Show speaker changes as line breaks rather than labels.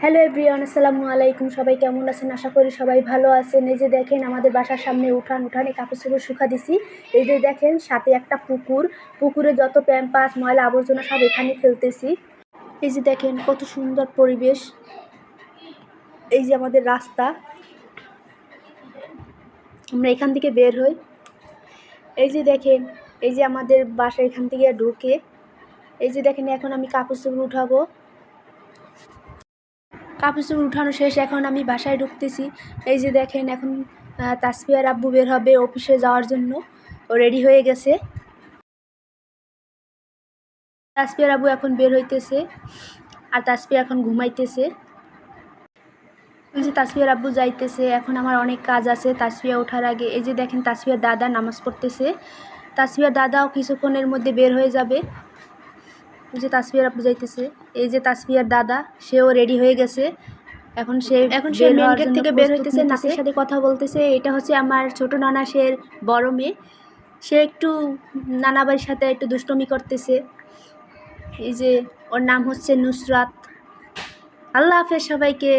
Hello everyone, আসসালামু আলাইকুম। সবাই কেমন আছেন? আশা করি সবাই ভালো আছেন। এই যে দেখেন আমাদের বাসার সামনে উঠানে কাপড় চোপড় শুকা দিছি। এই যে দেখেন সাথে একটা পুকুরে যত প্যাম্পাস ময়লা আবর্জনা সব এখানে ফেলতেছি। এই যে দেখেন কত সুন্দর পরিবেশ। এই যে আমাদের রাস্তা, আমরা এখান থেকে বের হই। এই যে দেখেন, এই যে আমাদের বাসা এখান থেকে ঢুকে। এই যে দেখেন এখন আমি কাপড় চোপড় উঠাবো। কাপড় চোপড় উঠানো শেষ, এখন আমি বাসায় ঢুকতেছি। এই যে দেখেন এখন তাসফিয়ার আব্বু বের হবে অফিসে যাওয়ার জন্য। ও রেডি হয়ে গেছে। তাসফিয়ার আব্বু এখন বের হইতেছে আর তাসফিয়া এখন ঘুমাইতেছে। এই যে তাসফিয়ার আব্বু যাইতেছে। এখন আমার অনেক কাজ আছে তাসফিয়া ওঠার আগে। এই যে দেখেন তাসফিয়ার দাদা নামাজ পড়তেছে। তাসফিয়ার দাদাও কিছুক্ষণের মধ্যে বের হয়ে যাবে। এই যে তাসফিয়ার আব্বু যাইতেছে। এই যে তাসফিয়ার দাদা, সেও রেডি হয়ে গেছে। এখন সে মেন গেট থেকে বের হইতেছে, নাতির সাথে কথা বলতেছে। এটা হচ্ছে আমার ছোট নানা, সে বড় মেয়ে। সে একটু নানাবাড়ির সাথে একটু দুষ্টমি করতেছে। এই যে ওর নাম হচ্ছে নুসরাত। আল্লাহ হাফেজ সবাইকে।